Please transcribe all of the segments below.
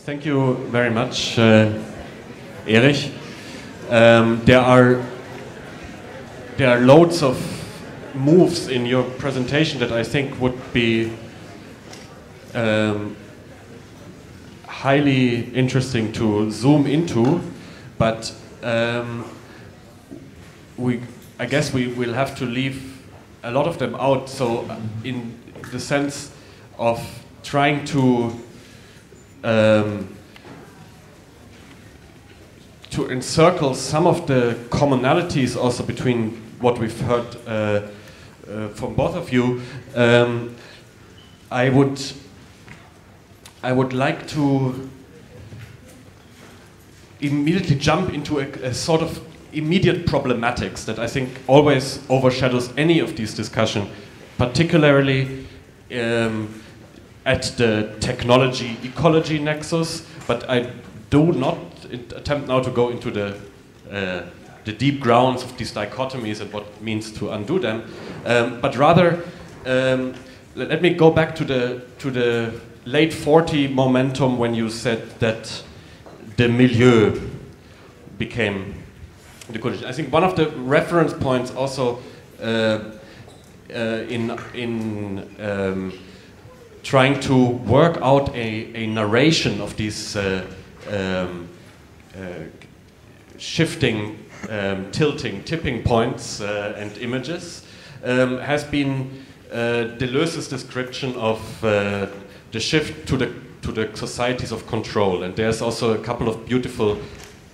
Thank you very much, Erich. There are loads of moves in your presentation that I think would be highly interesting to zoom into, but I guess we will have to leave a lot of them out. So in the sense of trying to encircle some of the commonalities also between what we've heard from both of you, I would like to immediately jump into a sort of immediate problematics that I think always overshadows any of these discussions, particularly at the technology-ecology nexus, but I do not attempt now to go into the deep grounds of these dichotomies and what it means to undo them, but rather let me go back to the late 40 momentum when you said that the milieu became the condition. I think one of the reference points also in trying to work out a narration of these shifting, tilting, tipping points and images has been Deleuze's description of the shift to the societies of control, and there's also a couple of beautiful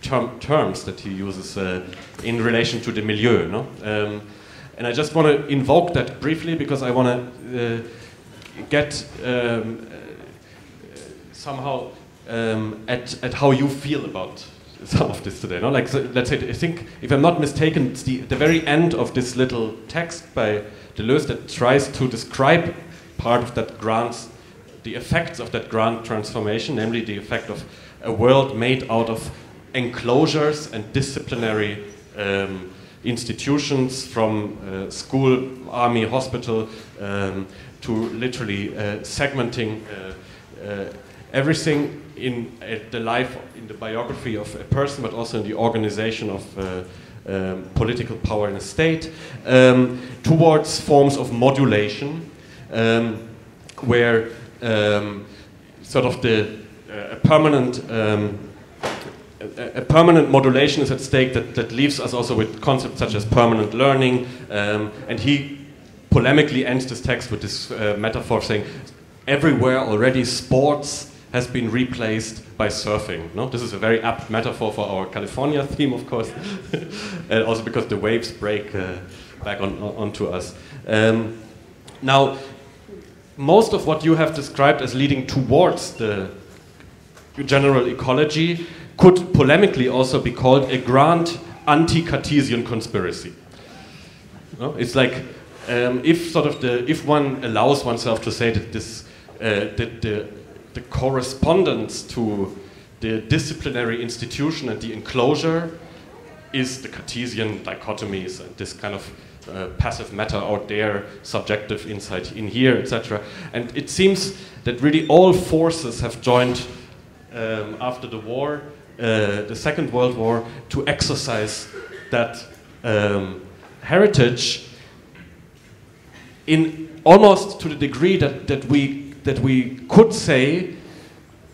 terms that he uses in relation to the milieu, no? And I just want to invoke that briefly because I want to get somehow at how you feel about some of this today. No? Like, so let's say, I think, if I'm not mistaken, it's the very end of this little text by Deleuze that tries to describe part of that grand, the effects of that grand transformation, namely the effect of a world made out of enclosures and disciplinary institutions, from school, army, hospital, to literally segmenting everything in the life, in the biography of a person, but also in the organization of political power in a state, towards forms of modulation, where sort of a permanent modulation is at stake that leaves us also with concepts such as permanent learning, and he polemically ends this text with this metaphor saying, everywhere already sports has been replaced by surfing. No? This is a very apt metaphor for our California theme, of course, and also because the waves break back onto us. Now, most of what you have described as leading towards the general ecology could polemically also be called a grand anti-Cartesian conspiracy. No? It's like if one allows oneself to say that this the correspondence to the disciplinary institution and the enclosure is the Cartesian dichotomies and this kind of passive matter out there, subjective insight in here, etc. And it seems that really all forces have joined after the war, the Second World War, to exercise that heritage in almost to the degree that we could say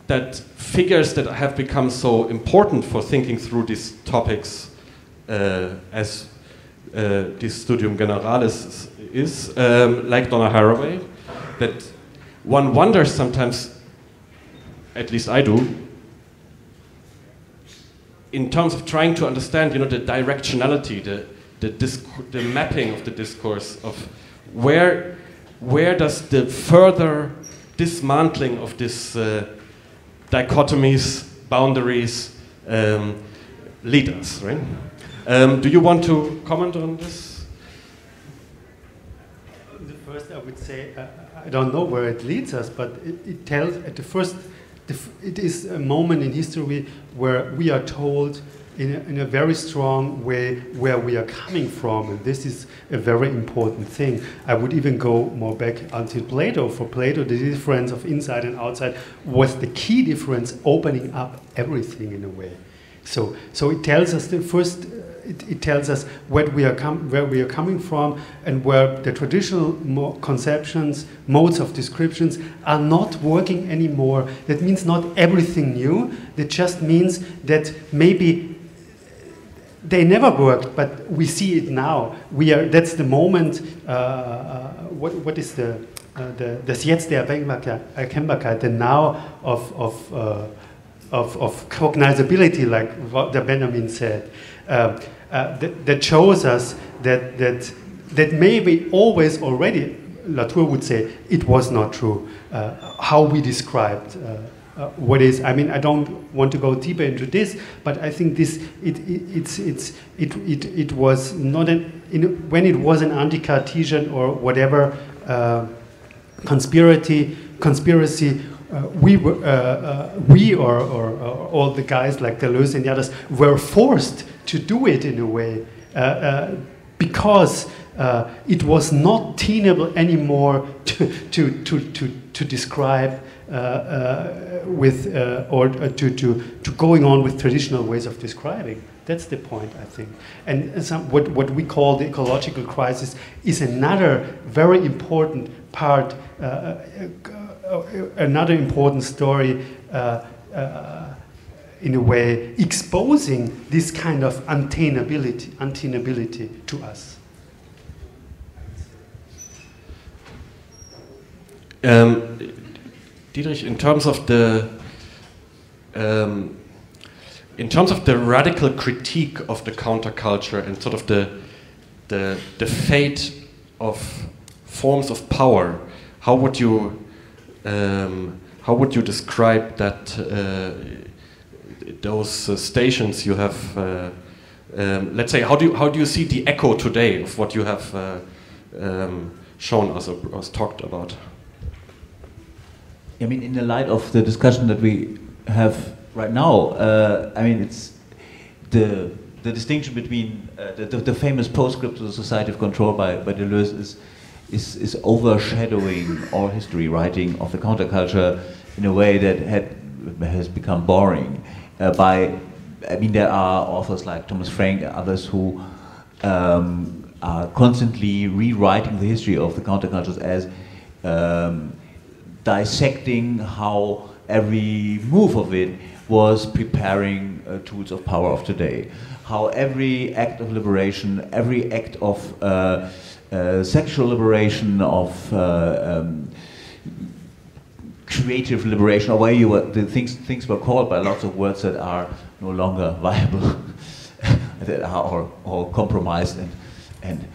that figures that have become so important for thinking through these topics as this Studium Generale is, like Donna Haraway, that one wonders sometimes, at least I do, in terms of trying to understand, you know, the directionality, the mapping of the discourse of where does the further dismantling of these dichotomies, boundaries lead us, right? Do you want to comment on this? The first, I would say, I don't know where it leads us, but it tells at the first, it is a moment in history where we are told in a very strong way where we are coming from, and this is a very important thing. I would even go more back until Plato. For Plato, the difference of inside and outside was the key difference, opening up everything in a way. So it tells us the first. It tells us where we are coming from, and where the traditional conceptions, modes of descriptions are not working anymore. That means not everything new. That just means that maybe they never worked, but we see it now. That's the moment. What is das Jetzt der Erkennbarkeit, the now of cognizability, like what the Benjamin said. That shows us that maybe always already, Latour would say, it was not true. How we described what is. I mean, I don't want to go deeper into this, but I think this it was not when it was an anti-Cartesian or whatever conspiracy. We or all the guys like Deleuze and the others were forced to do it in a way because it was not tenable anymore to describe with or to going on with traditional ways of describing. That's the point, I think. And what we call the ecological crisis is another very important part. Another important story, in a way, exposing this kind of untenability to us. Diederich, in terms of the radical critique of the counterculture and sort of the fate of forms of power, how would you describe that those stations you have? Let's say, how do you see the echo today of what you have shown us or talked about? I mean, in the light of the discussion that we have right now, I mean, it's the distinction between the famous postscript to the Society of Control by Deleuze is overshadowing all history writing of the counterculture in a way that has become boring. I mean, there are authors like Thomas Frank and others who are constantly rewriting the history of the countercultures as dissecting how every move of it was preparing tools of power of today. How every act of liberation, every act of sexual liberation, of creative liberation, or the things were called by lots of words that are no longer viable, that are all compromised and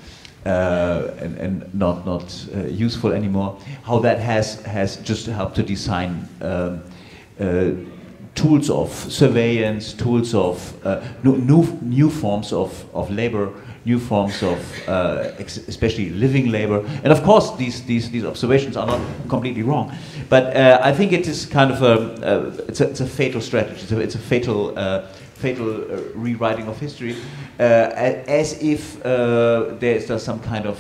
not useful anymore. How that has just helped to design tools of surveillance, tools of new forms of labor, new forms of especially living labor. And of course, these observations are not completely wrong. But I think it is kind of it's a fatal strategy. It's a fatal rewriting of history, as if there's some kind of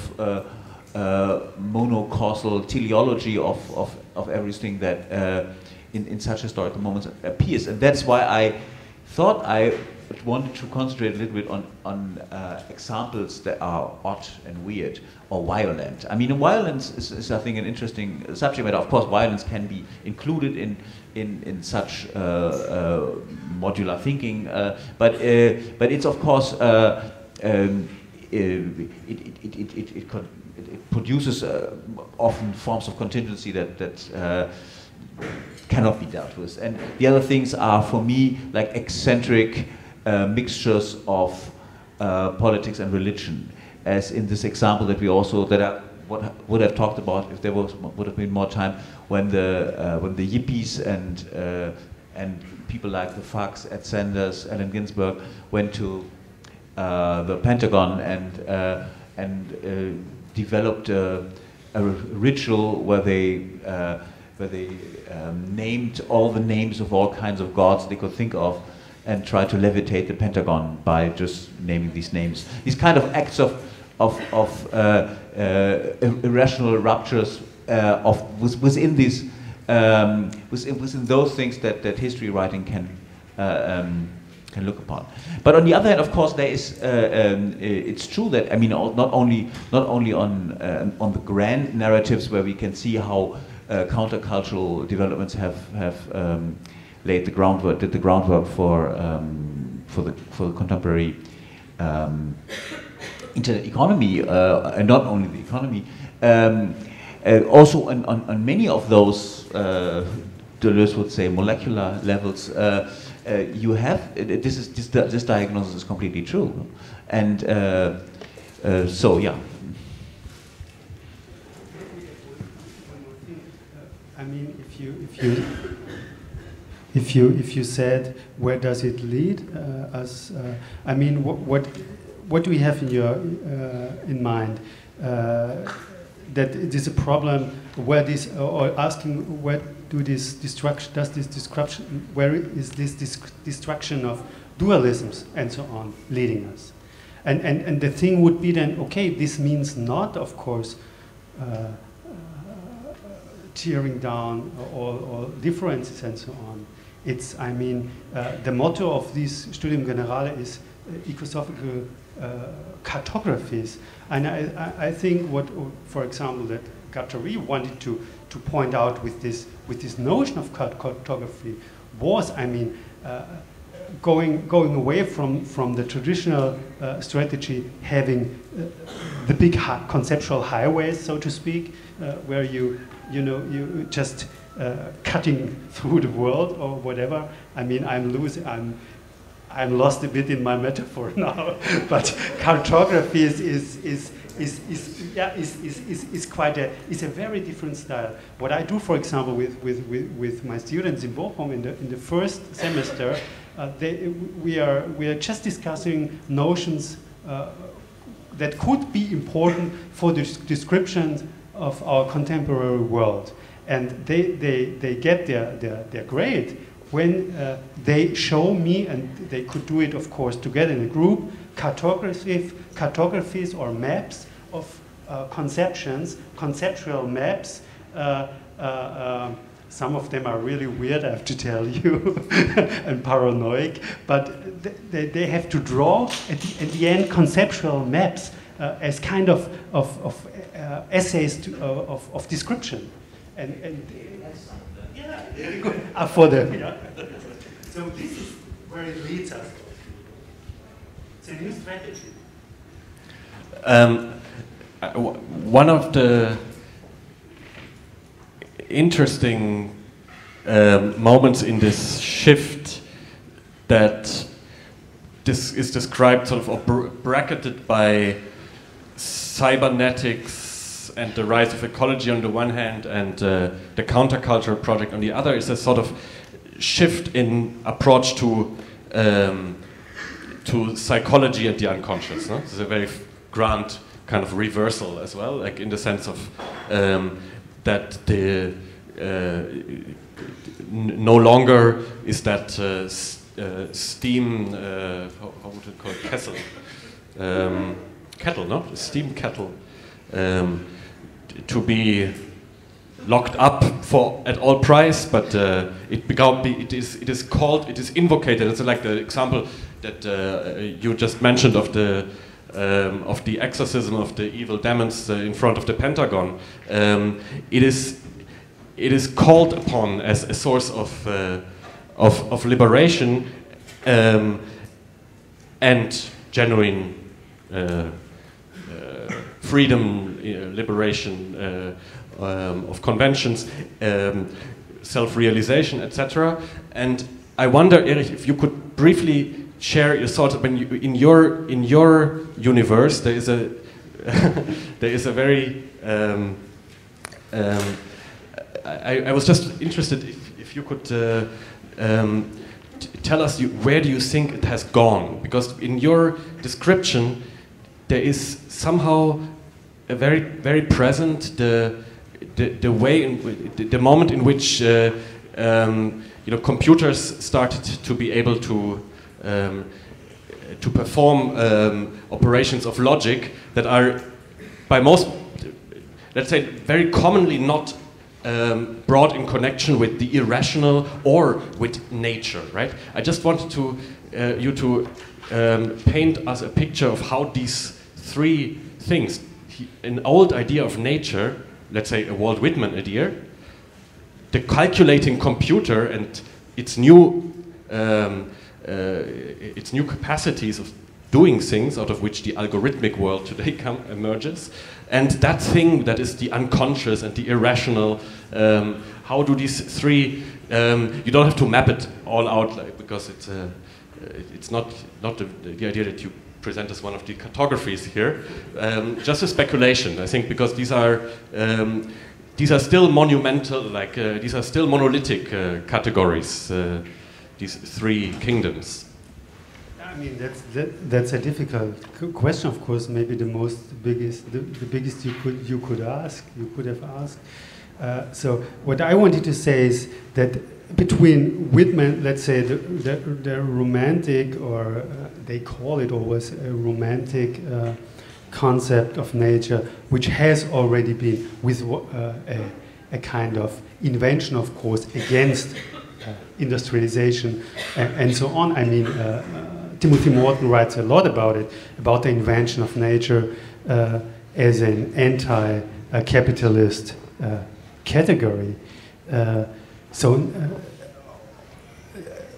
monocausal teleology of everything that in such historical moments appears. And that's why I thought I wanted to concentrate a little bit on examples that are odd and weird or violent. I mean, violence is I think an interesting subject matter. Of course, violence can be included in such modular thinking, but it's of course it produces often forms of contingency that cannot be dealt with. And the other things are, for me, like eccentric mixtures of politics and religion, as in this example that I would have talked about if there would have been more time, when the yippies and people like the Fox, Ed Sanders, Allen Ginsberg went to the Pentagon and developed a ritual where they named all the names of all kinds of gods they could think of and try to levitate the Pentagon by just naming these names. These kind of acts of irrational ruptures within these within those things that history writing can look upon. But on the other hand, of course, there is it's true that, I mean, not only on the grand narratives where we can see how countercultural developments have did the groundwork for the contemporary internet economy, and not only the economy. Also on many of those, Deleuze would say, molecular levels, you have this diagnosis is completely true, and so yeah. I mean, if you said where does it lead us? I mean, what do we have in your in mind? That it is a problem where this, or asking where do this destruction, where is this destruction of dualisms and so on leading us? And the thing would be then, okay, this means not, of course, tearing down all differences and so on. It's, I mean, the motto of this Studium Generale is ecosophical cartographies, and I think what, for example, that Gabriëlle wanted to point out with this notion of cartography was, I mean, going away from the traditional strategy, having the big conceptual highways, so to speak, where you just cutting through the world or whatever. I mean, I'm lost a bit in my metaphor now, but cartography is quite a very different style. What I do, for example, with my students in Bochum in the first semester, we are just discussing notions that could be important for the description of our contemporary world, and they get their grade when they show me, and they could do it, of course, together in a group, cartographies or maps of conceptual maps. Some of them are really weird, I have to tell you, and paranoid, but they have to draw, at the end, conceptual maps as kind of essays of description. And yeah, very good. For them. Yeah. So this is where it leads us. It's a new strategy. One of the interesting moments in this shift that this is described sort of bracketed by cybernetics and the rise of ecology on the one hand, and the countercultural project on the other, is a sort of shift in approach to psychology and the unconscious. No? This is a very grand kind of reversal as well, like in the sense of that the no longer is that steam, how would it call it, kettle, no? Steam kettle, to be locked up at all price, but it is invocated. It's like the example that you just mentioned of the exorcism of the evil demons in front of the Pentagon. It is called upon as a source of liberation and genuine freedom, liberation of conventions, self-realization, etc. And I wonder, Erich, if you could briefly share your thoughts. When you, in your universe, there is a very I was just interested if you could tell us where do you think it has gone, because in your description there is somehow a very present the way in the moment in which computers started to be able to to perform operations of logic that are by most, let's say, very commonly not brought in connection with the irrational or with nature, right? I just wanted to you to paint us a picture of how these three things, an old idea of nature, let's say a Walt Whitman idea, the calculating computer and its new capacities of doing things, out of which the algorithmic world today emerges, and that thing that is the unconscious and the irrational. How do these three? You don't have to map it all out, like, because it's not the idea that you present as one of the cartographies here. Just a speculation, I think, because these are still monumental, like these are still monolithic categories. These three kingdoms. I mean, that's a difficult question. Of course, maybe the biggest you could have asked. So what I wanted to say is that between Whitman, let's say the romantic, or they call it always a romantic concept of nature, which has already been with a kind of invention, of course, against industrialization and so on. I mean, Timothy Morton writes a lot about it, about the invention of nature as an anti-capitalist category. So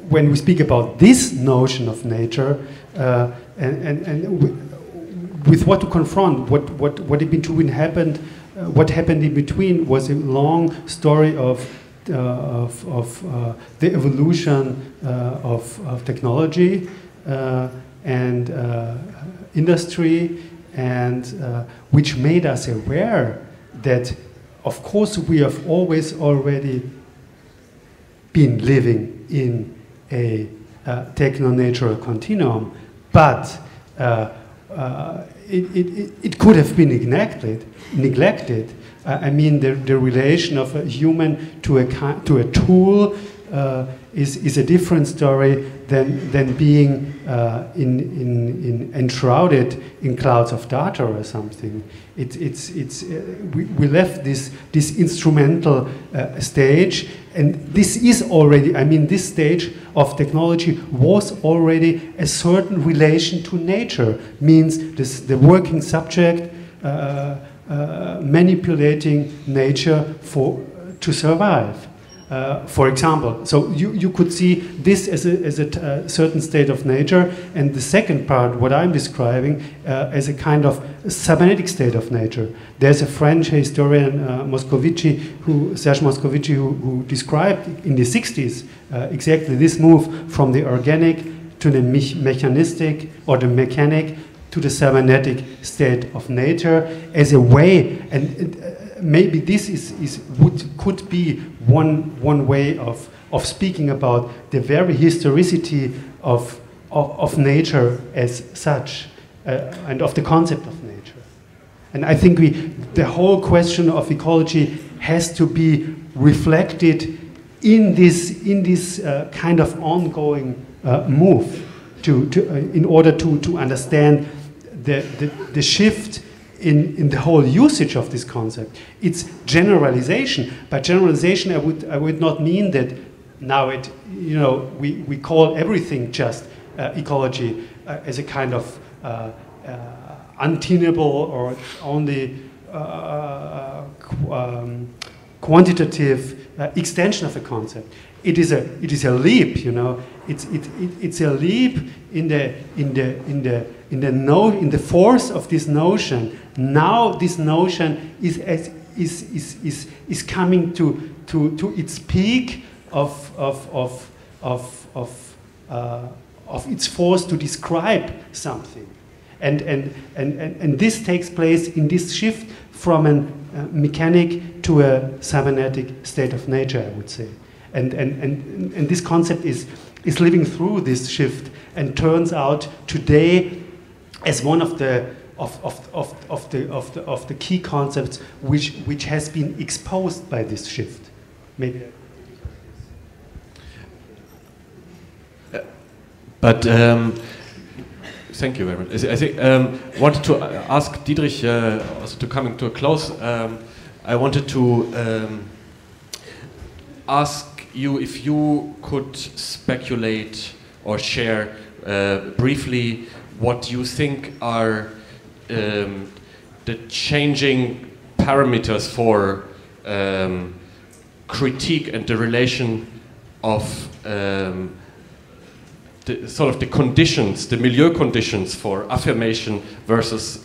when we speak about this notion of nature and with what to confront, what in between happened, what happened in between was a long story of the evolution of technology and industry, and which made us aware that, of course, we have always already been living in a techno-natural continuum, but it could have been neglected. I mean, the relation of a human to a tool is a different story than being enshrouded in clouds of data or something. We left this instrumental stage, and this is already, I mean, this stage of technology was already a certain relation to nature, means the working subject manipulating nature to survive. For example, so you could see this as a certain state of nature, and the second part, what I'm describing, as a kind of cybernetic state of nature. There's a French historian, Serge Moscovici, who described in the 60s exactly this move from the organic to the mechanistic, or the mechanic to the cybernetic state of nature, as a way, and maybe this could be one way of speaking about the very historicity of nature as such, and of the concept of nature. And I think the whole question of ecology has to be reflected in this kind of ongoing move in order to understand the shift in the whole usage of this concept. It's generalization, but generalization I would not mean that now we call everything just ecology as a kind of untenable or only quantitative extension of a concept. It is a leap, It's a leap in the force of this notion. Now this notion is coming to its peak of its force to describe something, and this takes place in this shift from a mechanic to a cybernetic state of nature, I would say. And this concept is living through this shift, and turns out today as one of the key concepts which has been exposed by this shift. Maybe. But thank you very much. I think wanted to ask Diederich, also to coming to a close. I wanted to ask you if you could speculate or share briefly what you think are the changing parameters for critique and the relation of the conditions, the milieu conditions for affirmation versus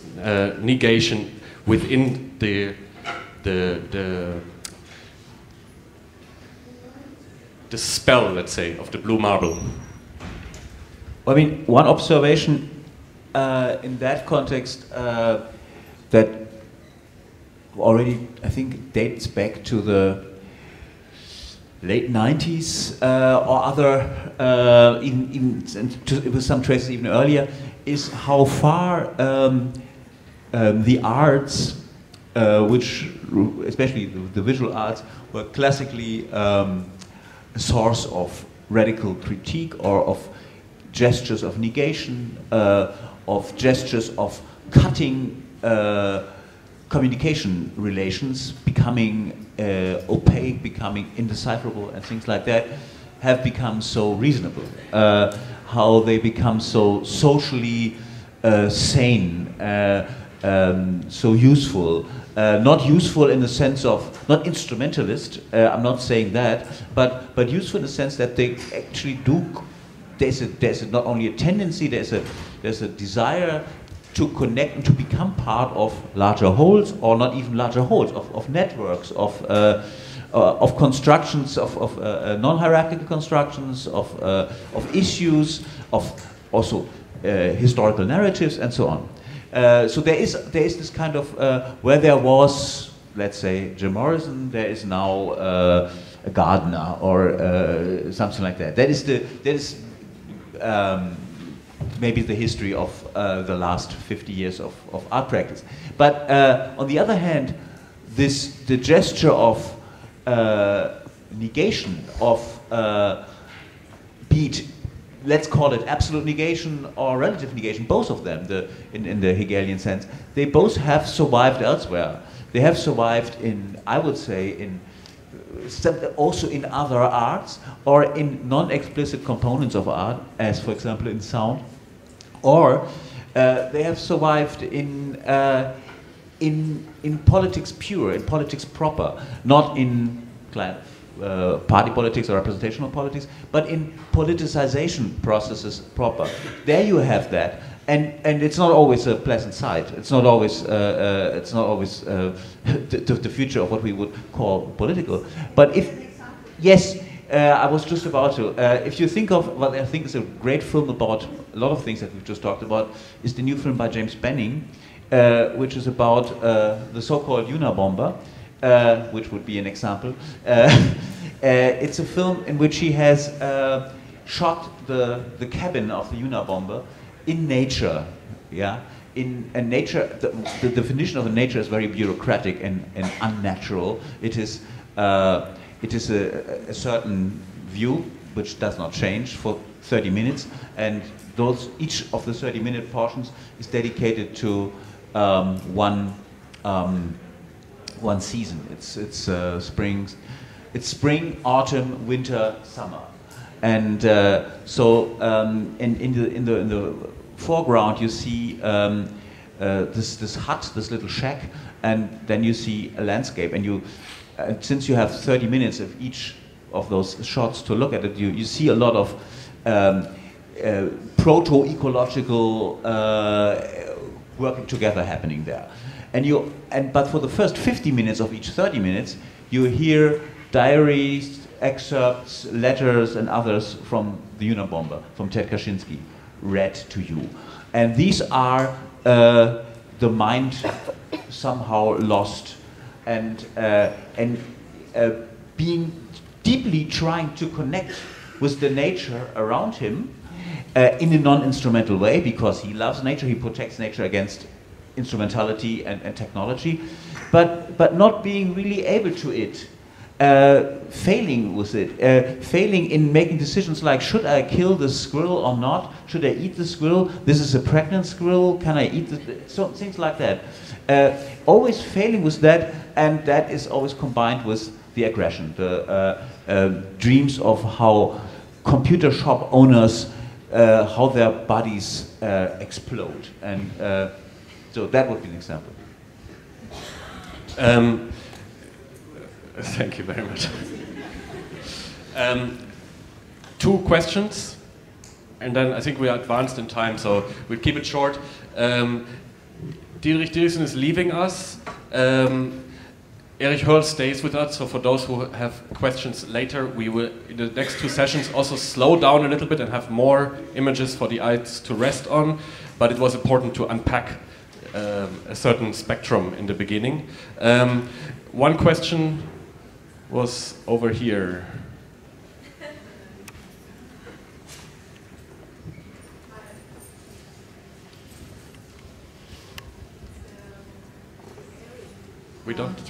negation within the spell, let's say, of the blue marble. I mean, one observation in that context that already, I think, dates back to the late 90s or other, with some traces even earlier, is how far the arts, which, especially the visual arts, were classically a source of radical critique or of gestures of negation, of gestures of cutting communication relations, becoming opaque, becoming indecipherable, and things like that, have become so reasonable. How they become so socially sane, so useful. Not useful in the sense of, not instrumentalist, I'm not saying that, but useful in the sense that they actually do, there's not only a tendency, there's a desire to connect and to become part of larger wholes, or not even larger wholes, of networks, of constructions, of non-hierarchical constructions, of issues, of also historical narratives, and so on. So there is this kind of, where there was, let's say, Jim Morrison, there is now a Gardner, or something like that. That is maybe the history of the last 50 years of art practice. But on the other hand, the gesture of negation, of be it, let's call it absolute negation or relative negation, both of them, in the Hegelian sense, they both have survived elsewhere. They have survived in, I would say, also in other arts, or in non-explicit components of art, as for example in sound, or they have survived in politics pure, in politics proper, not in party politics or representational politics, but in politicization processes proper. There you have that, and it's not always a pleasant sight. It's not always the future of what we would call political. But if yes, I was just about to. If you think of what I think is a great film about a lot of things that we've just talked about, is the new film by James Benning, which is about the so-called Unabomber. Which would be an example. It's a film in which he has shot the cabin of the Unabomber in nature. Yeah, in nature. The definition of a nature is very bureaucratic and unnatural. It is a certain view which does not change for 30 minutes, and each of the 30-minute portions is dedicated to one season. It's spring, autumn, winter, summer, and so in the foreground you see this hut, this little shack, and then you see a landscape, and since you have 30 minutes of each of those shots to look at it, you see a lot of proto-ecological working together happening there. But for the first 50 minutes of each 30 minutes, you hear diaries, excerpts, letters, and others from the Unabomber, from Ted Kaczynski, read to you. And these are the mind somehow lost, and being deeply trying to connect with the nature around him in a non-instrumental way, because he loves nature, he protects nature against instrumentality and technology, but not being really able to it failing with it, failing in making decisions like, should I kill the squirrel or not? Should I eat the squirrel? This is a pregnant squirrel, can I eat it? So things like that. Always failing with that, and that is always combined with the aggression, the dreams of how computer shop owners, how their bodies explode. And so that would be an example. Thank you very much. 2 questions, and then I think we are advanced in time, so we'll keep it short. Diederich Dieriksen is leaving us. Erich HÖRL stays with us, so for those who have questions later, we will, in the next 2 sessions, also slow down a little bit and have more images for the eyes to rest on, but it was important to unpack a certain spectrum in the beginning. One question was over here.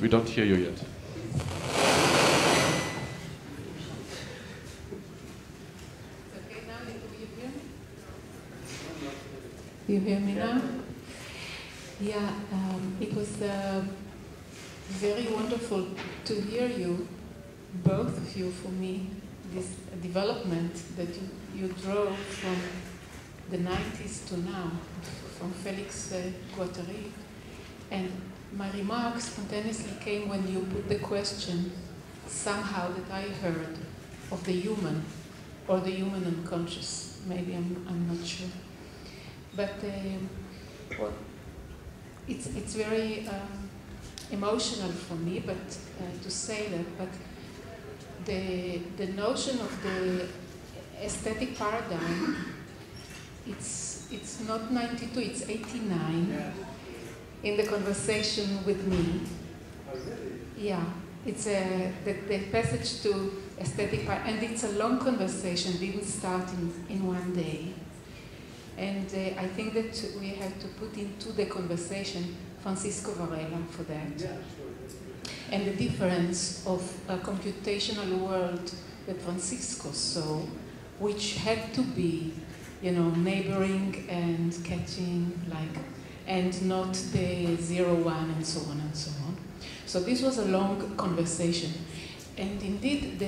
We don't hear you yet. Okay, now you hear me? You hear me now? Yeah, it was very wonderful to hear you, both of you, for me, this development that you drove from the 90s to now, from Felix Guattari. And my remarks spontaneously came when you put the question, somehow, that I heard, of the human, or the human unconscious. Maybe I'm not sure. But well, it's very emotional for me, but to say that. But the notion of the aesthetic paradigm, it's not 92, it's 89. In the conversation with me. Yeah, it's the passage to aesthetic part, and it's a long conversation, didn't start in one day. And I think that we have to put into the conversation Francisco Varela for that. And the difference of a computational world that Francisco saw, which had to be, you know, neighboring and catching, like, and not the 0-1 and so on and so on. So this was a long conversation. And indeed,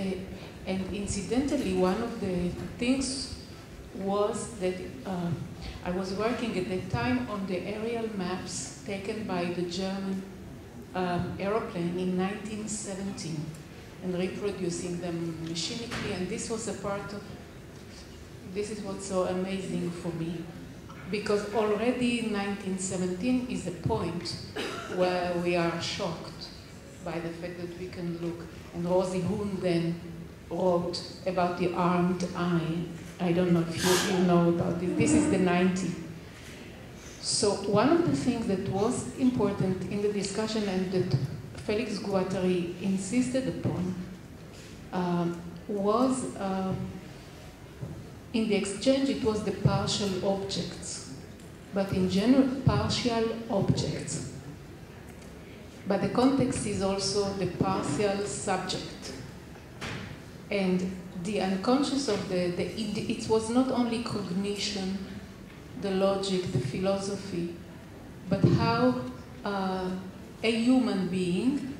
and incidentally, one of the things was that I was working at the time on the aerial maps taken by the German aeroplane in 1917 and reproducing them machinically, and this was a part of, this is what's so amazing for me. Because already 1917 is a point where we are shocked by the fact that we can look. And Rosie Hoon then wrote about the armed eye. I don't know if you know about this. This is the 90. So one of the things that was important in the discussion and that Felix Guattari insisted upon was, in the exchange, it was the partial objects. But in general, partial objects. But the context is also the partial subject. And the unconscious of it was not only cognition, the logic, the philosophy, but how a human being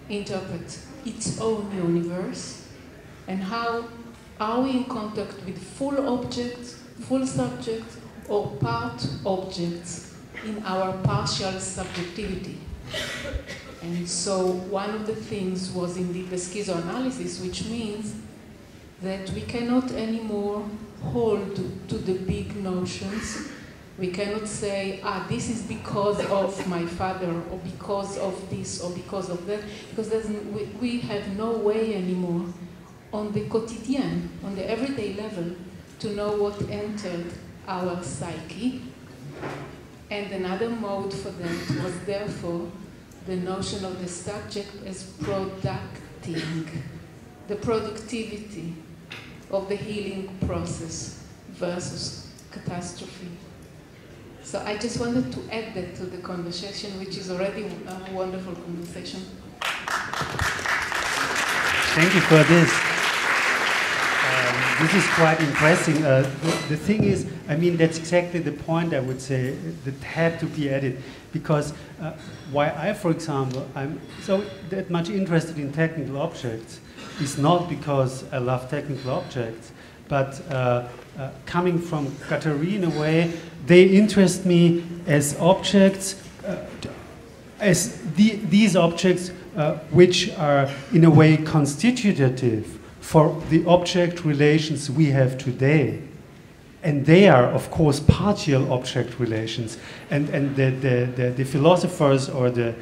interprets its own universe, and how are we in contact with full objects, full subjects, or part objects in our partial subjectivity. And so one of the things was indeed the schizoanalysis, which means that we cannot anymore hold to the big notions. We cannot say, this is because of my father, or because of this, or because of that, because we have no way anymore on the quotidien, on the everyday level, to know what entered our psyche. And another mode for that was therefore the notion of the subject as producting, the productivity of the healing process versus catastrophe. So I just wanted to add that to the conversation, which is already a wonderful conversation. Thank you for this. This is quite impressive. The thing is, I mean, that's exactly the point I would say that had to be added. Because why I, for example, I'm so that much interested in technical objects is not because I love technical objects, but coming from Guattari in a way, they interest me as objects, as these objects which are in a way constitutive for the object relations we have today. And they are, of course, partial object relations. And the philosophers or the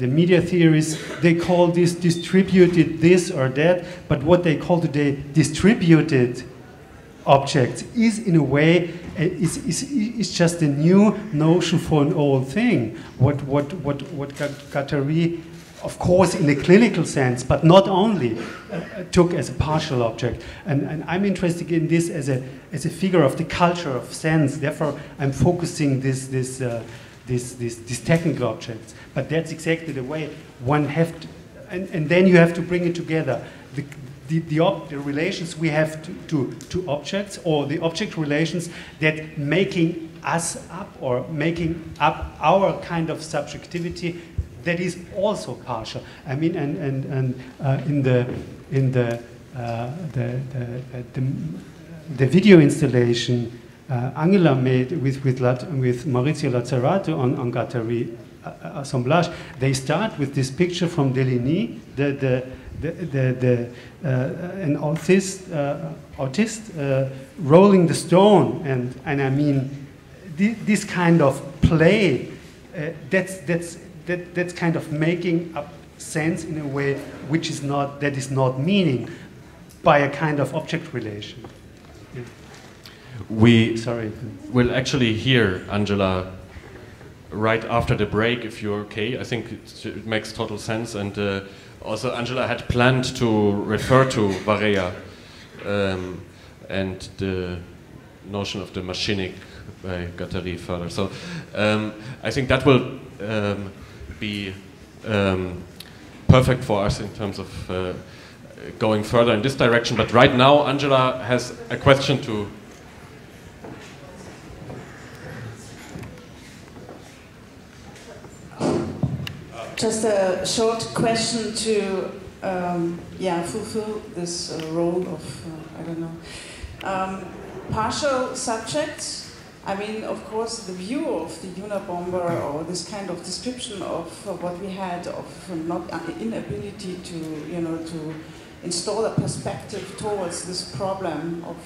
media theorists, they call this distributed this or that, but what they call today distributed objects is in a way, is just a new notion for an old thing. What Guattari, of course, in a clinical sense, but not only, took as a partial object. And I'm interested in this as a figure of the culture of sense. Therefore, I'm focusing these technical objects. But that's exactly the way one have to, and then you have to bring it together. The relations we have to objects, or the object relations that making us up or making up our kind of subjectivity, that is also partial. I mean, and in the video installation Angela made with Maurizio Lazzarato on Guattari assemblage, they start with this picture from Deligny, an autist rolling the stone, and I mean this kind of play, that's kind of making up sense in a way which is not, that is not meaning by a kind of object relation. Yeah. We'll actually hear Angela right after the break, if you're okay. I think it makes total sense. And also Angela had planned to refer to Varela and the notion of the machinic by Guattari further. So I think that will be perfect for us in terms of going further in this direction. But right now, Angela has a question to. Just a short question to fulfill this role of I don't know, partial subjects. I mean, of course, the view of the Unabomber, or this kind of description of what we had of not inability to, you know, to install a perspective towards this problem of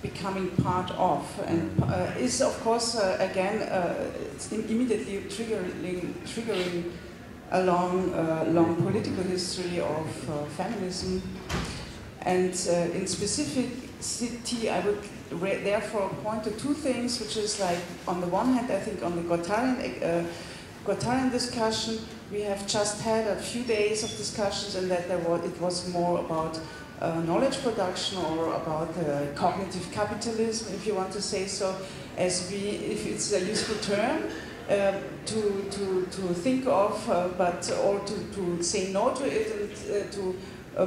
becoming part of, and is, of course, again, it's immediately triggering a long political history of feminism, and in specificity, I would therefore point to two things, which is like, on the one hand, I think on the Guattarian discussion, we have just had a few days of discussions, and that it was more about knowledge production, or about cognitive capitalism, if you want to say so, if it's a useful term to think of, or to say no to it, and to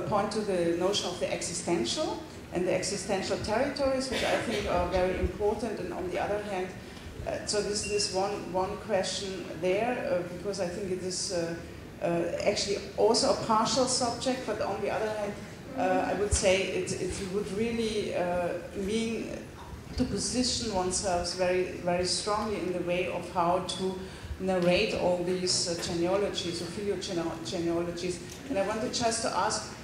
point to the notion of the existential and the existential territories, which I think are very important. And on the other hand, so this is one question there, because I think it is actually also a partial subject, but on the other hand, I would say it would really mean to position oneself very, very strongly in the way of how to narrate all these genealogies, or phylogeniologies. And I wanted just to ask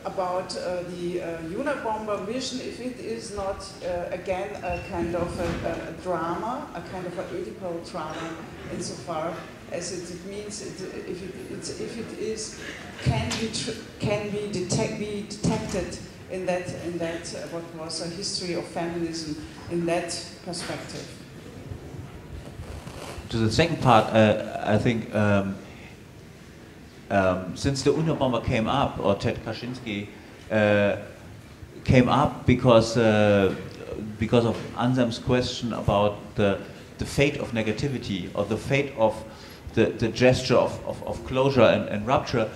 about the Unabomber vision, if it is not, again, a kind of a drama, a kind of an Oedipal drama, insofar as it means, if it is, can be detected in that what was a history of feminism in that perspective. To the second part, I think since the Unabomber came up, or Ted Kaczynski came up because of Anselm's question about the fate of negativity, or the fate of the gesture of closure and rupture,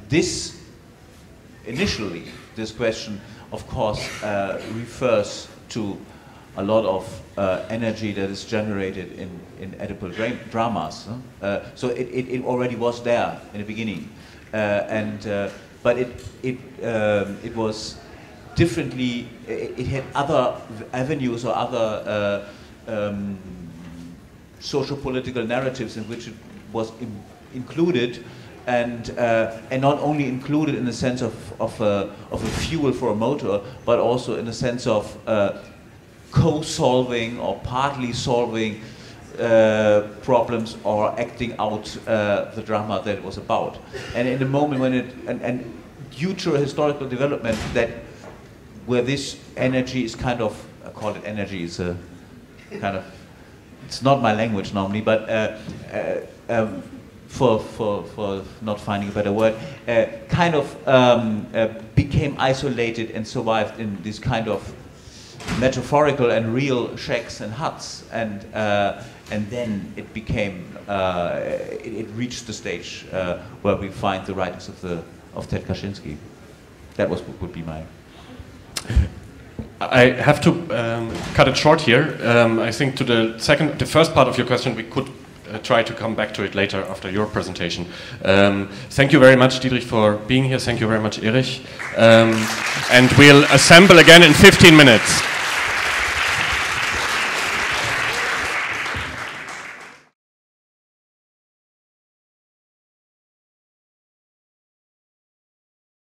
this initially, this question, of course, refers to a lot of energy that is generated in Oedipal dramas. So it already was there in the beginning, but it was differently. It had other avenues or other socio-political narratives in which it was included. And not only included in the sense of a fuel for a motor, but also in the sense of co-solving or partly solving problems or acting out the drama that it was about. And in the moment when and due to a historical development that where this energy is kind of, I call it energy, it's a kind of, it's not my language normally, but for not finding a better word, kind of became isolated and survived in this kind of metaphorical and real shacks and huts, and then it became it reached the stage where we find the writings of Ted Kaczynski. That would be my. I have to cut it short here. I think to the first part of your question, we could try to come back to it later after your presentation. Thank you very much, Diedrich, for being here. Thank you very much, Erich. And we'll assemble again in 15 minutes.